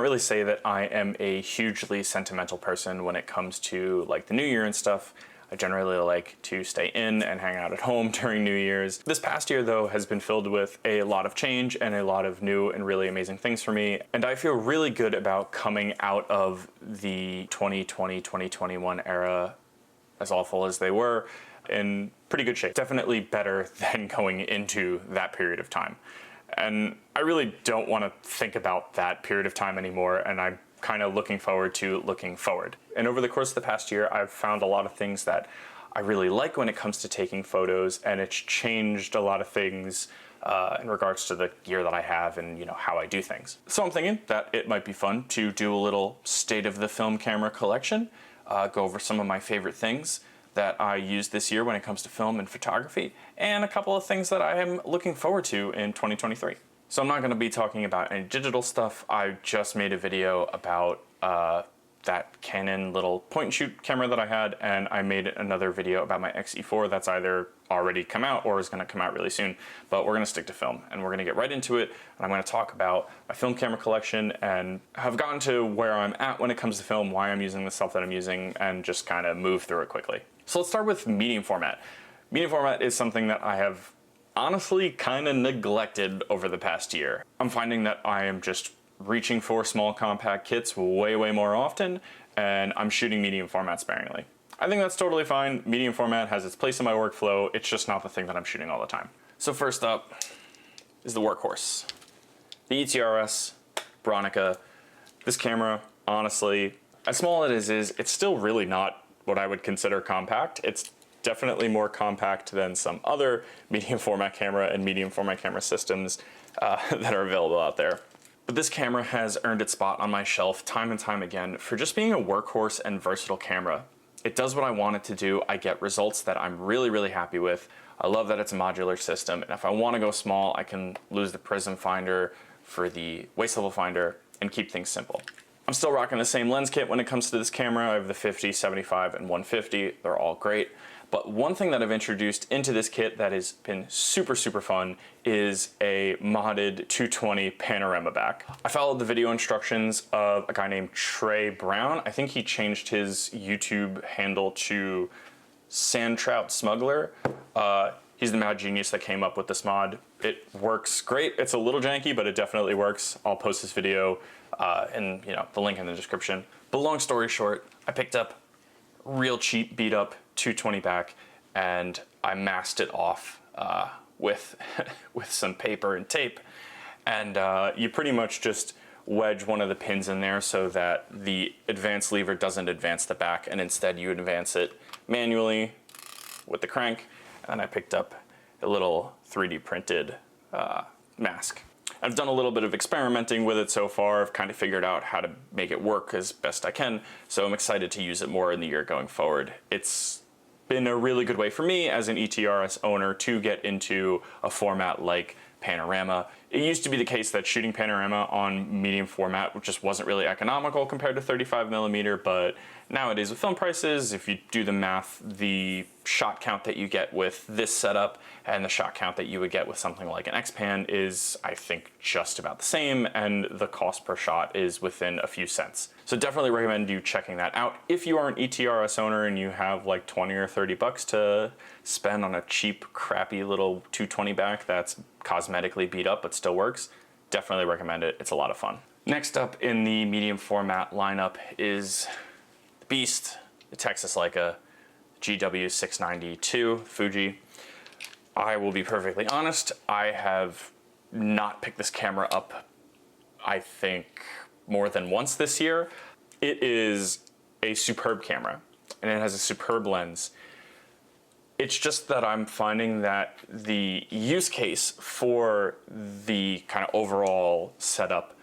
really say that I am a hugely sentimental person when it comes to like the new year and stuff. I generally like to stay in and hang out at home during New Year's. This past year though has been filled with a lot of change and a lot of new and really amazing things for me. And I feel really good about coming out of the 2020-2021 era, as awful as they were, in pretty good shape. Definitely better than going into that period of time. And I really don't want to think about that period of time anymore, and I'm kind of looking forward to looking forward. And over the course of the past year, I've found a lot of things that I really like when it comes to taking photos, and it's changed a lot of things in regards to the gear that I have and how I do things. So I'm thinking that it might be fun to do a little state of the film camera collection, go over some of my favorite things that I used this year when it comes to film and photography, and a couple of things that I am looking forward to in 2023. So I'm not going to be talking about any digital stuff. I just made a video about that Canon little point and shoot camera that I had, and I made another video about my XE4 that's either already come out or is going to come out really soon. But we're going to stick to film, and we're going to get right into it, and I'm going to talk about my film camera collection and have gotten to where I'm at when it comes to film, why I'm using the stuff that I'm using, and just kind of move through it quickly. So let's start with medium format. Medium format is something that I have honestly kind of neglected over the past year. I'm finding that I am just reaching for small compact kits way more often, and I'm shooting medium format sparingly. I think that's totally fine. Medium format has its place in my workflow. It's just not the thing that I'm shooting all the time. So first up is the Workhorse. The ETRS Veronica. This camera, honestly, as small as it is, it's still really not what I would consider compact. It's definitely more compact than some other medium format camera and medium format camera systems that are available out there. But this camera has earned its spot on my shelf time and time again for just being a workhorse and versatile camera. It does what I want it to do. I get results that I'm really happy with. I love that it's a modular system, and if I want to go small, I can lose the prism finder for the waist level finder and keep things simple. I'm still rocking the same lens kit when it comes to this camera. I have the 50, 75, and 150. They're all great. But one thing that I've introduced into this kit that has been super fun is a modded 220 panorama back. I followed the video instructions of a guy named Trey Brown. I think he changed his YouTube handle to Sand Trout Smuggler. He's the mad genius that came up with this mod. It works great. It's a little janky, but it definitely works. I'll post this video and the link in the description. But long story short, I picked up real cheap beat up 220 back, and I masked it off with some paper and tape, and you pretty much just wedge one of the pins in there so that the advance lever doesn't advance the back, and instead you advance it manually with the crank. And I picked up a little 3D printed mask. I've done a little bit of experimenting with it so far. I've kind of figured out how to make it work as best I can, so I'm excited to use it more in the year going forward. It's been a really good way for me as an ETRS owner to get into a format like panorama. It used to be the case that shooting panorama on medium format just wasn't really economical compared to 35mm, but nowadays with film prices, if you do the math, the shot count that you get with this setup and the shot count that you would get with something like an X-Pan is, I think, just about the same, and the cost per shot is within a few cents. So definitely recommend you checking that out. If you are an ETRS owner and you have like 20 or 30 bucks to spend on a cheap, crappy little 220 back that's cosmetically beat up but still works, definitely recommend it. It's a lot of fun. Next up in the medium format lineup is the beast, the Texas Leica GW692 Fuji. I will be perfectly honest, I have not picked this camera up, I think, more than once this year. It is a superb camera, and it has a superb lens. It's just that I'm finding that the use case for the kind of overall setup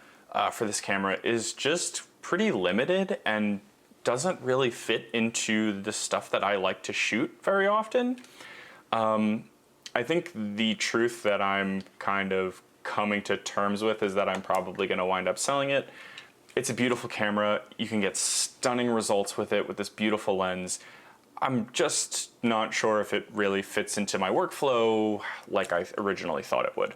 for this camera is just pretty limited and doesn't really fit into the stuff that I like to shoot very often. I think the truth that I'm kind of coming to terms with is that I'm probably going to wind up selling it. It's a beautiful camera. You can get stunning results with it with this beautiful lens. I'm just not sure if it really fits into my workflow like I originally thought it would.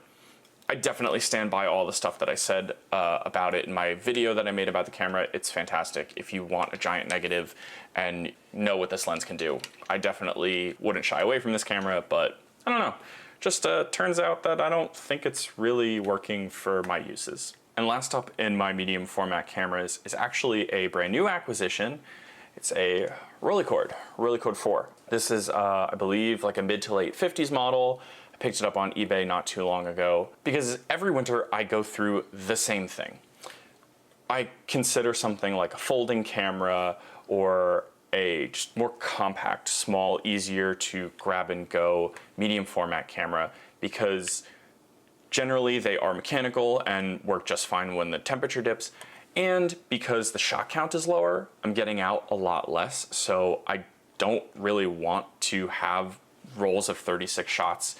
I definitely stand by all the stuff that I said about it in my video that I made about the camera. It's fantastic if you want a giant negative and know what this lens can do. I definitely wouldn't shy away from this camera, but I don't know. Just turns out that I don't think it's really working for my uses. And last up in my medium format cameras is actually a brand new acquisition. It's a Rolleicord 4. This is, I believe, like a mid to late 50s model. I picked it up on eBay not too long ago because every winter I go through the same thing. I consider something like a folding camera or a just more compact, small, easier to grab and go medium format camera because generally they are mechanical and work just fine when the temperature dips. And because the shot count is lower, I'm getting out a lot less. So I don't really want to have rolls of 36 shots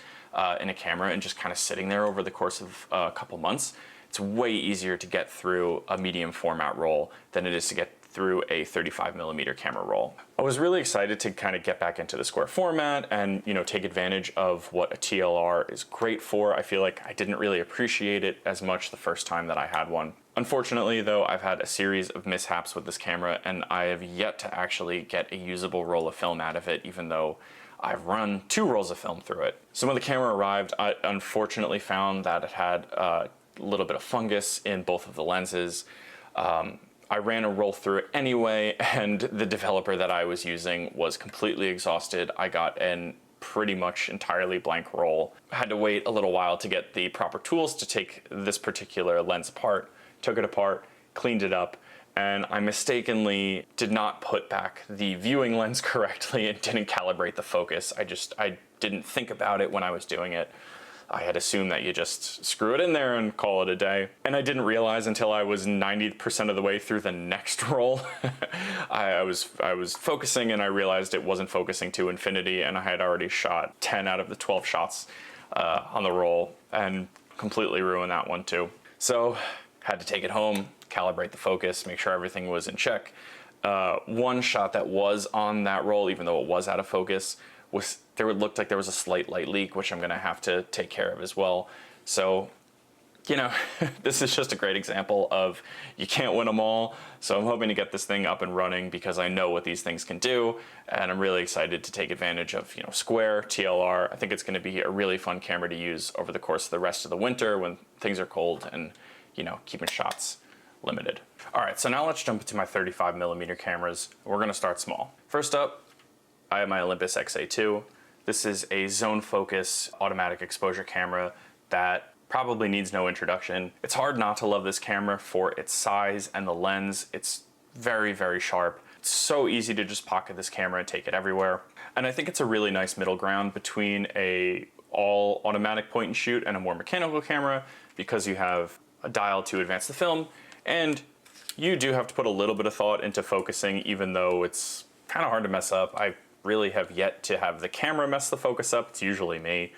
in a camera and just kind of sitting there over the course of a couple months. It's way easier to get through a medium format roll than it is to get through a 35mm camera roll. I was really excited to kind of get back into the square format and, you know, take advantage of what a TLR is great for. I feel like I didn't really appreciate it as much the first time that I had one. Unfortunately though, I've had a series of mishaps with this camera and I have yet to actually get a usable roll of film out of it, even though I've run 2 rolls of film through it. So when the camera arrived, I unfortunately found that it had a little bit of fungus in both of the lenses. I ran a roll through it anyway, and the developer that I was using was completely exhausted. I got an pretty much entirely blank roll. I had to wait a little while to get the proper tools to take this particular lens apart. Took it apart, cleaned it up, and I mistakenly did not put back the viewing lens correctly and didn't calibrate the focus. I didn't think about it when I was doing it. I had assumed that you just screw it in there and call it a day. And I didn't realize until I was 90% of the way through the next roll. I was focusing and I realized it wasn't focusing to infinity, and I had already shot 10 out of the 12 shots on the roll and completely ruined that one too. So had to take it home, calibrate the focus, make sure everything was in check. One shot that was on that roll, even though it was out of focus, looked like there was a slight light leak, which I'm gonna have to take care of as well. So, you know, this is just a great example of you can't win them all. So I'm hoping to get this thing up and running because I know what these things can do, and I'm really excited to take advantage of, you know, square, TLR. I think it's gonna be a really fun camera to use over the course of the rest of the winter when things are cold and, you know, keeping shots limited. All right, so now let's jump into my 35mm cameras. We're gonna start small. First up, I have my Olympus XA2. This is a zone focus automatic exposure camera that probably needs no introduction. It's hard not to love this camera for its size and the lens. It's very, very sharp. It's so easy to just pocket this camera and take it everywhere. And I think it's a really nice middle ground between a all automatic point and shoot and a more mechanical camera, because you have a dial to advance the film, and you do have to put a little bit of thought into focusing, even though it's kind of hard to mess up. I really have yet to have the camera mess the focus up. It's usually me.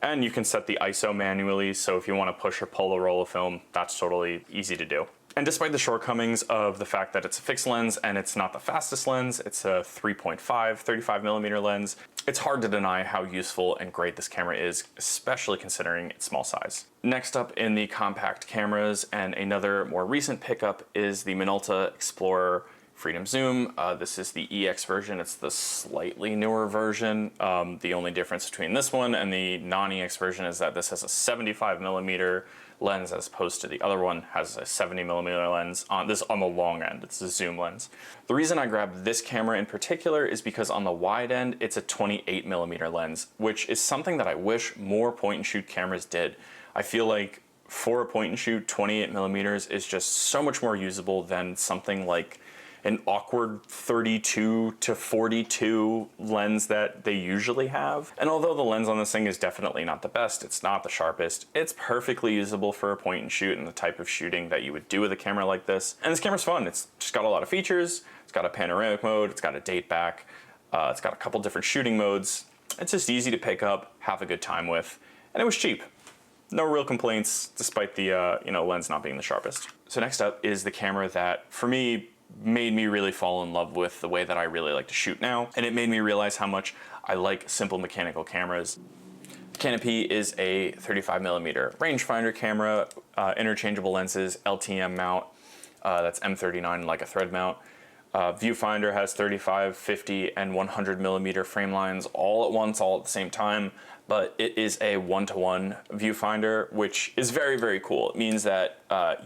And you can set the ISO manually, so if you want to push or pull a roll of film, that's totally easy to do. And despite the shortcomings of the fact that it's a fixed lens and it's not the fastest lens, it's a 3.5 35mm lens, it's hard to deny how useful and great this camera is, especially considering its small size. Next up in the compact cameras, and another more recent pickup, is the Minolta Explorer Freedom Zoom. This is the EX version. It's the slightly newer version. The only difference between this one and the non-EX version is that this has a 75mm lens as opposed to the other one has a 70mm lens on the long end. It's a zoom lens. The reason I grabbed this camera in particular is because on the wide end it's a 28mm lens, which is something that I wish more point and shoot cameras did. I feel like for a point and shoot, 28mm is just so much more usable than something like an awkward 32 to 42 lens that they usually have. And although the lens on this thing is definitely not the best, it's not the sharpest, it's perfectly usable for a point and shoot and the type of shooting that you would do with a camera like this. And this camera's fun. It's just got a lot of features. It's got a panoramic mode, it's got a date back, it's got a couple different shooting modes. It's just easy to pick up, have a good time with, and it was cheap. No real complaints, despite the lens not being the sharpest. So next up is the camera that, for me, made me really fall in love with the way that I really like to shoot now, and it made me realize how much I like simple mechanical cameras. Canopy is a 35mm rangefinder camera, interchangeable lenses, LTM mount, that's M39 like a thread mount. Viewfinder has 35, 50, and 100mm frame lines all at once, all at the same time, but it is a 1-to-1 viewfinder, which is very, very cool. It means that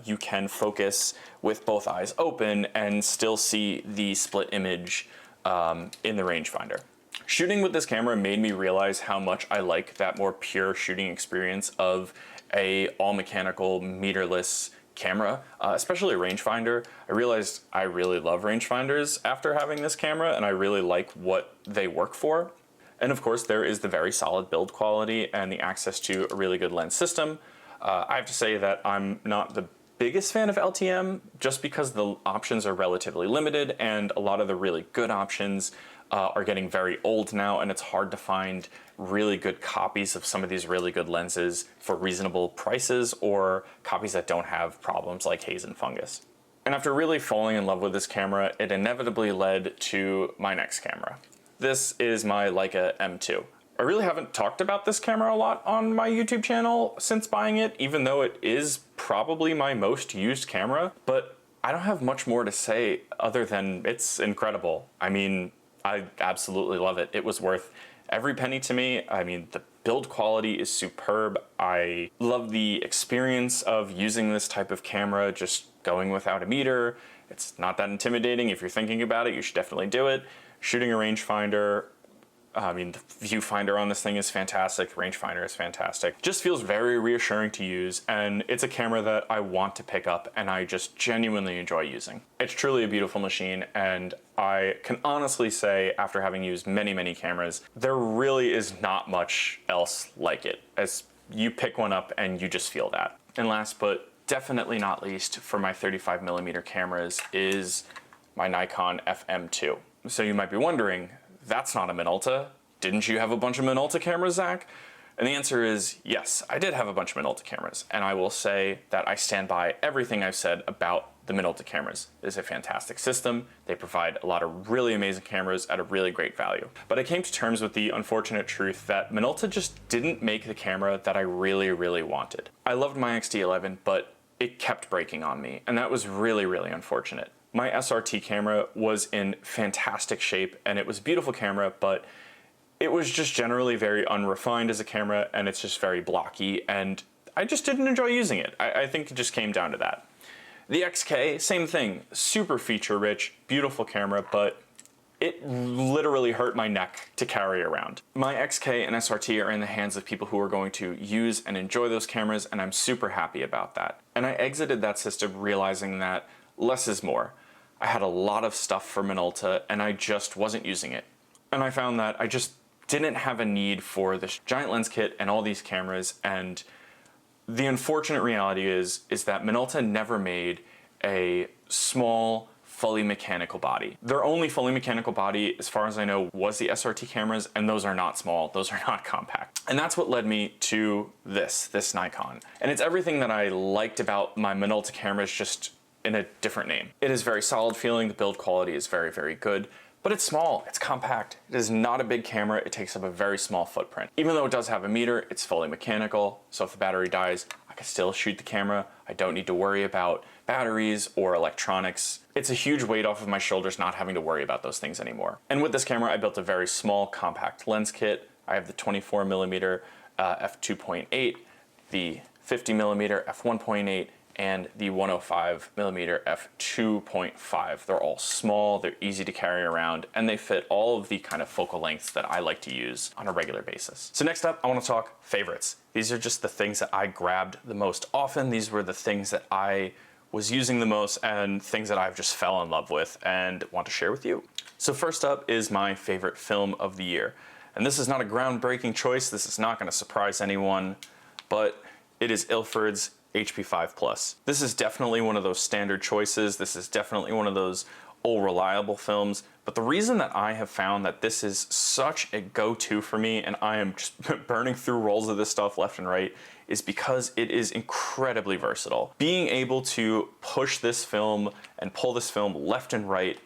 you can focus with both eyes open and still see the split image in the rangefinder. Shooting with this camera made me realize how much I like that more pure shooting experience of a all-mechanical, meterless camera, especially a rangefinder. I realized I really love rangefinders after having this camera, and I really like what they work for. And of course, there is the very solid build quality and the access to a really good lens system. I have to say that I'm not the biggest fan of LTM just because the options are relatively limited, and a lot of the really good options are getting very old now, and it's hard to find really good copies of some of these really good lenses for reasonable prices, or copies that don't have problems like haze and fungus. And after really falling in love with this camera, it inevitably led to my next camera. This is my Leica M2. I really haven't talked about this camera a lot on my YouTube channel since buying it, even though it is probably my most used camera, but I don't have much more to say other than it's incredible. I mean, I absolutely love it. It was worth every penny to me. I mean, the build quality is superb. I love the experience of using this type of camera, just going without a meter. It's not that intimidating. If you're thinking about it, you should definitely do it. Shooting a rangefinder, I mean, the viewfinder on this thing is fantastic. Rangefinder is fantastic. Just feels very reassuring to use, and it's a camera that I want to pick up and I just genuinely enjoy using. It's truly a beautiful machine, and I can honestly say, after having used many, many cameras, there really is not much else like it. As you pick one up and you just feel that. And last but definitely not least for my 35mm cameras is my Nikon FM2. So you might be wondering, that's not a Minolta. Didn't you have a bunch of Minolta cameras, Zach? And the answer is yes, I did have a bunch of Minolta cameras, and I will say that I stand by everything I've said about the Minolta cameras. It is a fantastic system. They provide a lot of really amazing cameras at a really great value. But I came to terms with the unfortunate truth that Minolta just didn't make the camera that I really, really wanted. I loved my X-T11, but it kept breaking on me, and that was really, really unfortunate. My SRT camera was in fantastic shape, and it was a beautiful camera, but it was just generally very unrefined as a camera, and it's just very blocky, and I just didn't enjoy using it. I think it just came down to that. The XK, same thing, super feature rich, beautiful camera, but it literally hurt my neck to carry around. My XK and SRT are in the hands of people who are going to use and enjoy those cameras, and I'm super happy about that. And I exited that system realizing that less is more. I had a lot of stuff for Minolta, and I just wasn't using it. And I found that I just didn't have a need for this giant lens kit and all these cameras, and the unfortunate reality is that Minolta never made a small, fully mechanical body. Their only fully mechanical body, as far as I know, was the SRT cameras, and those are not small, those are not compact. And that's what led me to this Nikon. And it's everything that I liked about my Minolta cameras, just in a different name. It is very solid feeling, the build quality is very, very good, but it's small, it's compact. It is not a big camera, it takes up a very small footprint. Even though it does have a meter, it's fully mechanical, so if the battery dies, I can still shoot the camera. I don't need to worry about batteries or electronics. It's a huge weight off of my shoulders not having to worry about those things anymore. And with this camera, I built a very small, compact lens kit. I have the 24mm f2.8, the 50mm f1.8, and the 105mm f2.5. They're all small, they're easy to carry around, and they fit all of the kind of focal lengths that I like to use on a regular basis. So next up, I want to talk favorites. These are just the things that I grabbed the most often. These were the things that I was using the most and things that I've just fell in love with and want to share with you. So first up is my favorite film of the year. And this is not a groundbreaking choice, this is not going to surprise anyone, but it is Ilford's HP5+. This is definitely one of those standard choices. This is definitely one of those all reliable films. But the reason that I have found that this is such a go-to for me, and I am just burning through rolls of this stuff left and right, is because it is incredibly versatile. Being able to push this film and pull this film left and right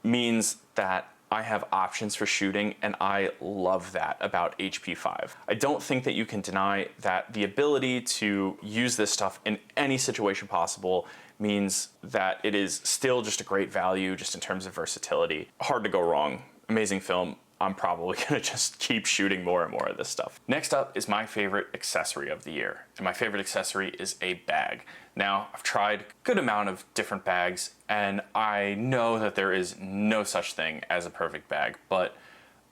means that I have options for shooting, and I love that about HP5. I don't think that you can deny that the ability to use this stuff in any situation possible means that it is still just a great value just in terms of versatility. Hard to go wrong. Amazing film. I'm probably gonna just keep shooting more and more of this stuff. Next up is my favorite accessory of the year. And my favorite accessory is a bag. Now, I've tried a good amount of different bags, and I know that there is no such thing as a perfect bag, but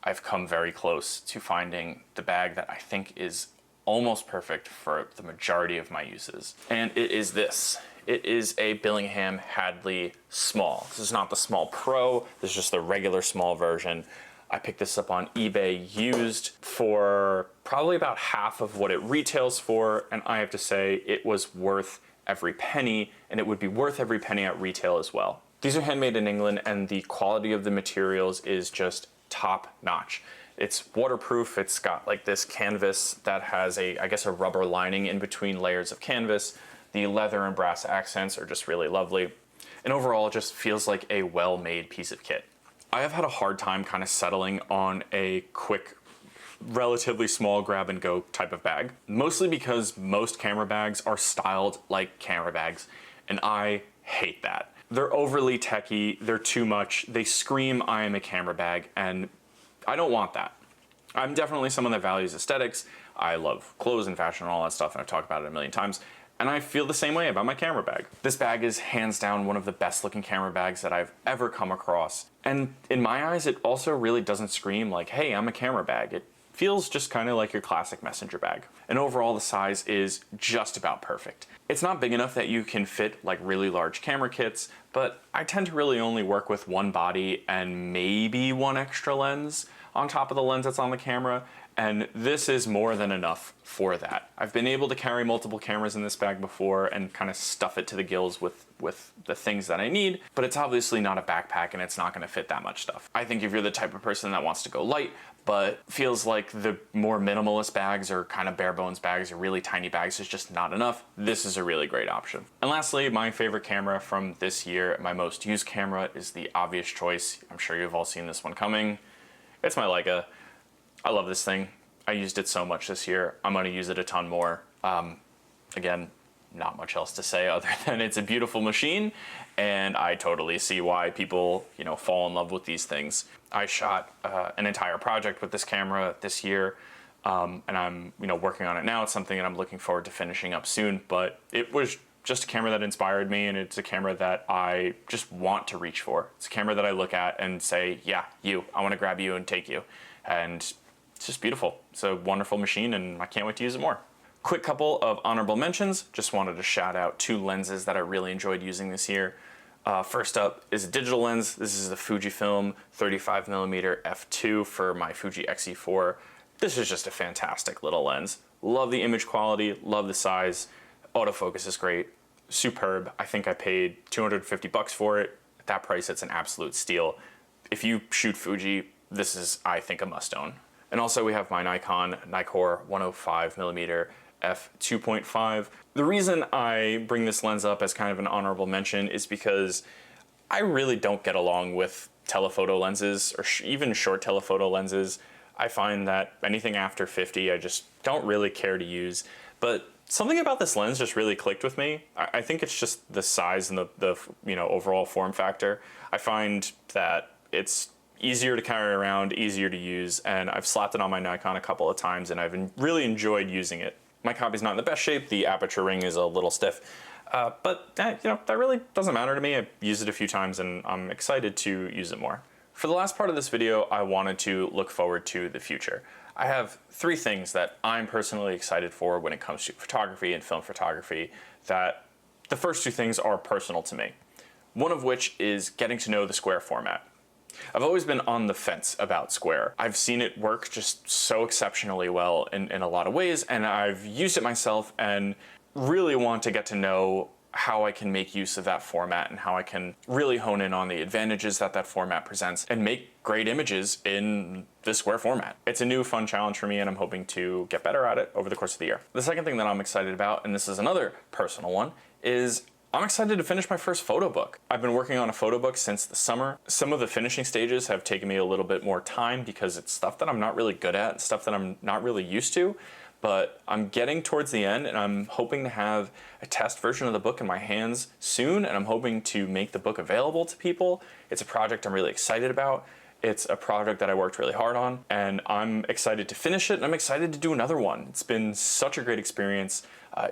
I've come very close to finding the bag that I think is almost perfect for the majority of my uses. And it is this. It is a Billingham Hadley Small. This is not the Small Pro, this is just the regular small version. I picked this up on eBay used for probably about half of what it retails for, and I have to say it was worth every penny, and it would be worth every penny at retail as well. These are handmade in England, and the quality of the materials is just top notch. It's waterproof. It's got like this canvas that has I guess a rubber lining in between layers of canvas. The leather and brass accents are just really lovely. And overall, it just feels like a well-made piece of kit. I have had a hard time kind of settling on a quick, relatively small grab and go type of bag, mostly because most camera bags are styled like camera bags, and I hate that. They're overly techy, they're too much, they scream I am a camera bag, and I don't want that. I'm definitely someone that values aesthetics. I love clothes and fashion and all that stuff, and I've talked about it a million times. And I feel the same way about my camera bag. This bag is hands down one of the best looking camera bags that I've ever come across. And in my eyes, it also really doesn't scream like, hey, I'm a camera bag. It feels just kind of like your classic messenger bag. And overall, the size is just about perfect. It's not big enough that you can fit like really large camera kits, but I tend to really only work with one body and maybe one extra lens on top of the lens that's on the camera. And this is more than enough for that. I've been able to carry multiple cameras in this bag before and kind of stuff it to the gills with the things that I need, but it's obviously not a backpack and it's not gonna fit that much stuff. I think if you're the type of person that wants to go light, but feels like the more minimalist bags or kind of bare bones bags or really tiny bags is just not enough, this is a really great option. And lastly, my favorite camera from this year, my most used camera, is the obvious choice. I'm sure you've all seen this one coming. It's my Leica. I love this thing. I used it so much this year. I'm gonna use it a ton more. Again, not much else to say other than it's a beautiful machine, and I totally see why people, fall in love with these things. I shot an entire project with this camera this year, and I'm, working on it now. It's something that I'm looking forward to finishing up soon, but it was just a camera that inspired me, and it's a camera that I just want to reach for. It's a camera that I look at and say, yeah, I wanna grab you and take you. And it's just beautiful. It's a wonderful machine, and I can't wait to use it more. Quick couple of honorable mentions. Just wanted to shout out 2 lenses that I really enjoyed using this year. First up is a digital lens. This is the Fujifilm 35mm f2 for my Fuji X-E4. This is just a fantastic little lens. Love the image quality, love the size. Autofocus is great, superb. I think I paid 250 bucks for it. At that price, it's an absolute steal. If you shoot Fuji, this is, I think, a must-own. And also we have my Nikon 105mm f2.5. The reason I bring this lens up as kind of an honorable mention is because I really don't get along with telephoto lenses or even short telephoto lenses. I find that anything after 50 I just don't really care to use. But something about this lens just really clicked with me. I think it's just the size and the overall form factor. I find that it's easier to carry around, easier to use, and I've slapped it on my Nikon a couple of times and I've really enjoyed using it. My copy's not in the best shape, the aperture ring is a little stiff, but that really doesn't matter to me. I've used it a few times and I'm excited to use it more. For the last part of this video, I wanted to look forward to the future. I have 3 things that I'm personally excited for when it comes to photography and film photography, that the first 2 things are personal to me. One of which is getting to know the square format. I've always been on the fence about square. I've seen it work just so exceptionally well in a lot of ways, and I've used it myself and really want to get to know how I can make use of that format and how I can really hone in on the advantages that that format presents and make great images in the square format. It's a new fun challenge for me, and I'm hoping to get better at it over the course of the year. The second thing that I'm excited about, and this is another personal one, is I'm excited to finish my first photo book. I've been working on a photo book since the summer. Some of the finishing stages have taken me a little bit more time because it's stuff that I'm not really good at, stuff that I'm not really used to, but I'm getting towards the end and I'm hoping to have a test version of the book in my hands soon, and I'm hoping to make the book available to people. It's a project I'm really excited about. It's a project that I worked really hard on, and I'm excited to finish it, and I'm excited to do another one. It's been such a great experience.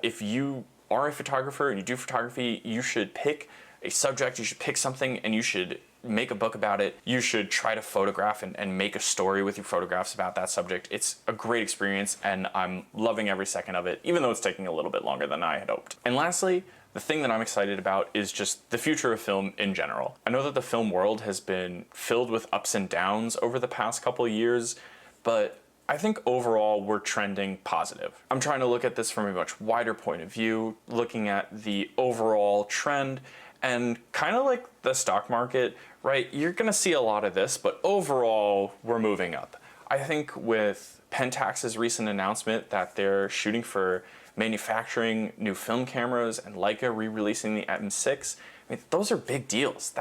If you are a photographer and you do photography, you should pick a subject, you should pick something, and you should make a book about it. You should try to photograph and make a story with your photographs about that subject. It's a great experience, and I'm loving every second of it, even though it's taking a little bit longer than I had hoped. And lastly, the thing that I'm excited about is just the future of film in general. I know that the film world has been filled with ups and downs over the past couple of years, but I think overall we're trending positive. I'm trying to look at this from a much wider point of view, looking at the overall trend, and kind of like the stock market, right? You're gonna see a lot of this, but overall we're moving up. I think with Pentax's recent announcement that they're shooting for manufacturing new film cameras and Leica re-releasing the M6, I mean, those are big deals.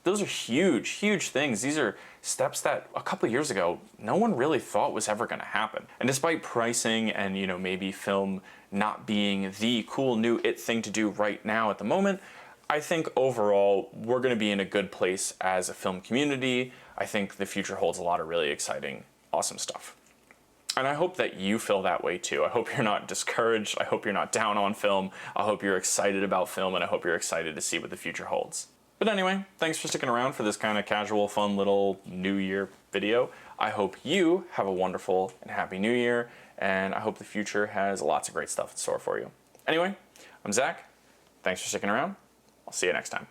Those are huge, huge things. These are steps that a couple years ago, no one really thought was ever gonna happen. And despite pricing and, you know, maybe film not being the cool new it thing to do right now at the moment, I think overall we're gonna be in a good place as a film community. I think the future holds a lot of really exciting, awesome stuff. And I hope that you feel that way too. I hope you're not discouraged. I hope you're not down on film. I hope you're excited about film, and I hope you're excited to see what the future holds. But anyway, thanks for sticking around for this kind of casual, fun little New Year video. I hope you have a wonderful and happy New Year, and I hope the future has lots of great stuff in store for you. Anyway, I'm Zach. Thanks for sticking around. I'll see you next time.